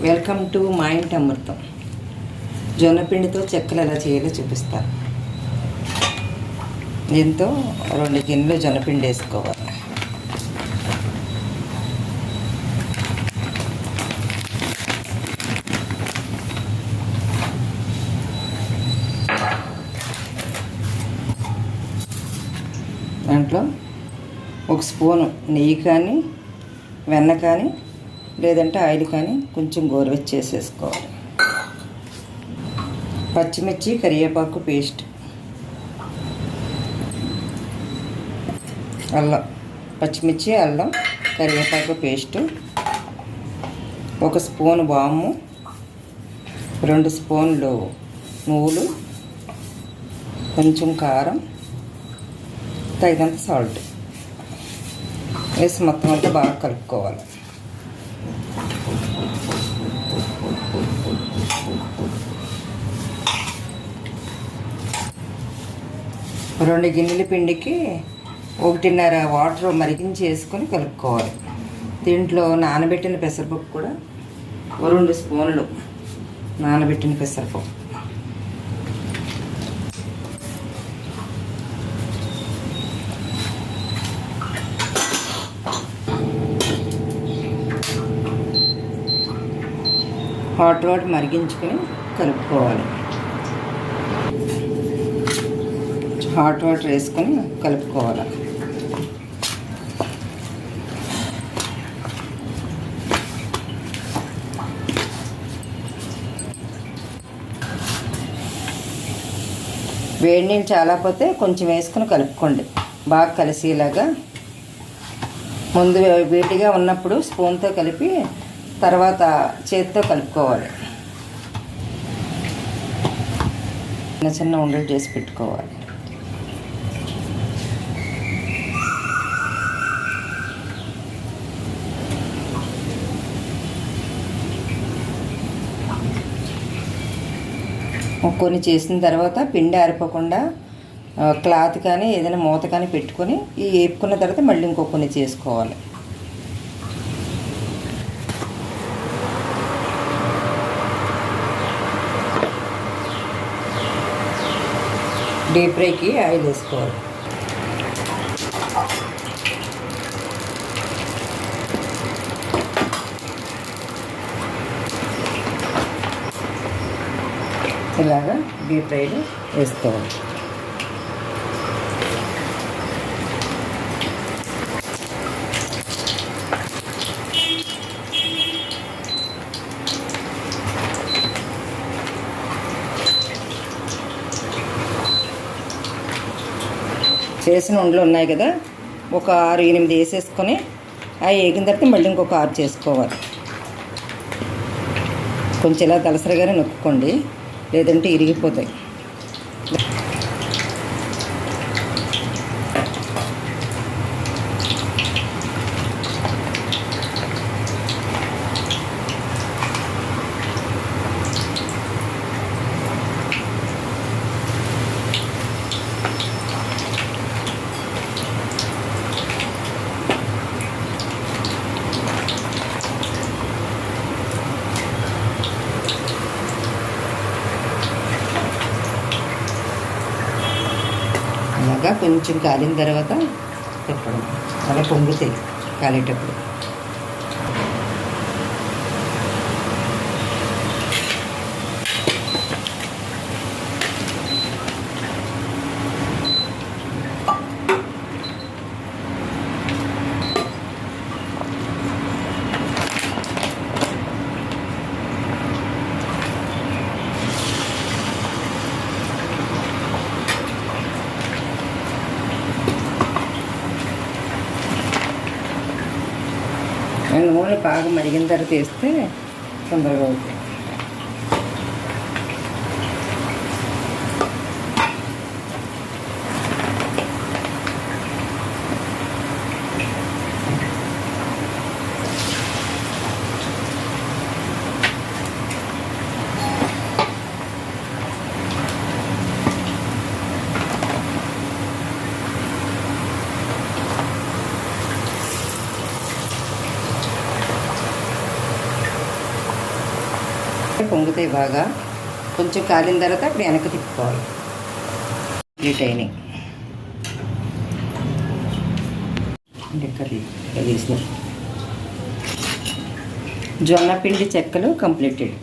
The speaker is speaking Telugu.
వెల్కమ్ టు మా ఇంటి అమృతం. జొన్నపిండితో చెక్కలు ఎలా చేయాలో చూపిస్తాను. దీంతో 2 గిన్నెలు జొన్నపిండి వేసుకోవాలి. దాంట్లో 1 స్పూను నెయ్యి కానీ వెన్న కానీ లేదంటే ఆయిల్ కానీ కొంచెం గోరువెచ్చ చేసేసుకోవాలి. పచ్చిమిర్చి కరివేపాకు పేస్ట్, అల్లం, పచ్చిమిర్చి అల్లం కరివేపాకు పేస్టు, 1 స్పూను వాము, 2 స్పూన్లు నువ్వులు, కొంచెం కారం, తగినంత సాల్ట్ వేసి మొత్తం అంతా బాగా కలుపుకోవాలి. రెండు గిన్నెల పిండికి 1.5 వాటర్ మరిగించి వేసుకొని కలుపుకోవాలి. దీంట్లో నానబెట్టిన పెసరపప్పు కూడా 2 స్పూన్లు నానబెట్టిన పెసరపప్పు, హాట్ వాటర్ మరిగించుకొని కలుపుకోవాలి. హాట్ వాటర్ వేసుకొని కలుపుకోవాలి. వేడి నీళ్ళు చాలా పోతే కొంచెం వేసుకొని కలుపుకోండి, బాగా కలిసేలాగా. ముందు వేడిగా ఉన్నప్పుడు స్పూన్తో కలిపి తర్వాత చేతితో కలుపుకోవాలి. చిన్న చిన్న ఉండలు చేసి పెట్టుకోవాలి. కొన్ని చేసిన తర్వాత పిండి ఆరిపోకుండా క్లాత్ కానీ ఏదైనా మూత కానీ పెట్టుకొని ఈ వేపుకున్న తర్వాత మళ్ళీ ఇంకో కొన్ని చేసుకోవాలి. డీప్ ఫ్రైకి ఆయిల్ వేసుకోవాలి. ఇలాగా డీప్ ఫ్రైలో వేసుకోవాలి. చేసిన ఉండలు ఉన్నాయి కదా, ఒక 6-8 వేసేసుకొని అవి వేగిన తర్వాత మళ్ళీ ఇంకొక 6 చేసుకోవాలి. కొంచెం ఇలా దలసరిగానే నొక్కుకోండి, లేదంటే ఇరిగిపోతాయి. అలాగా కొంచెం కాలిన తర్వాత తిప్పడం, అలా పొంగుతాయి కాలేటప్పుడు. నూనె బాగా మరిగిన తర్వాత వేస్తే తొందరగా అవుతాయి. పొంగుతాయి బాగా. కొంచెం కాలిన తర్వాత అప్పుడు వెనక్కి తిప్పుకోవాలి. కంప్లీట్ అయినాయి. జొన్న పిండి చెక్కలు కంప్లీటెడ్.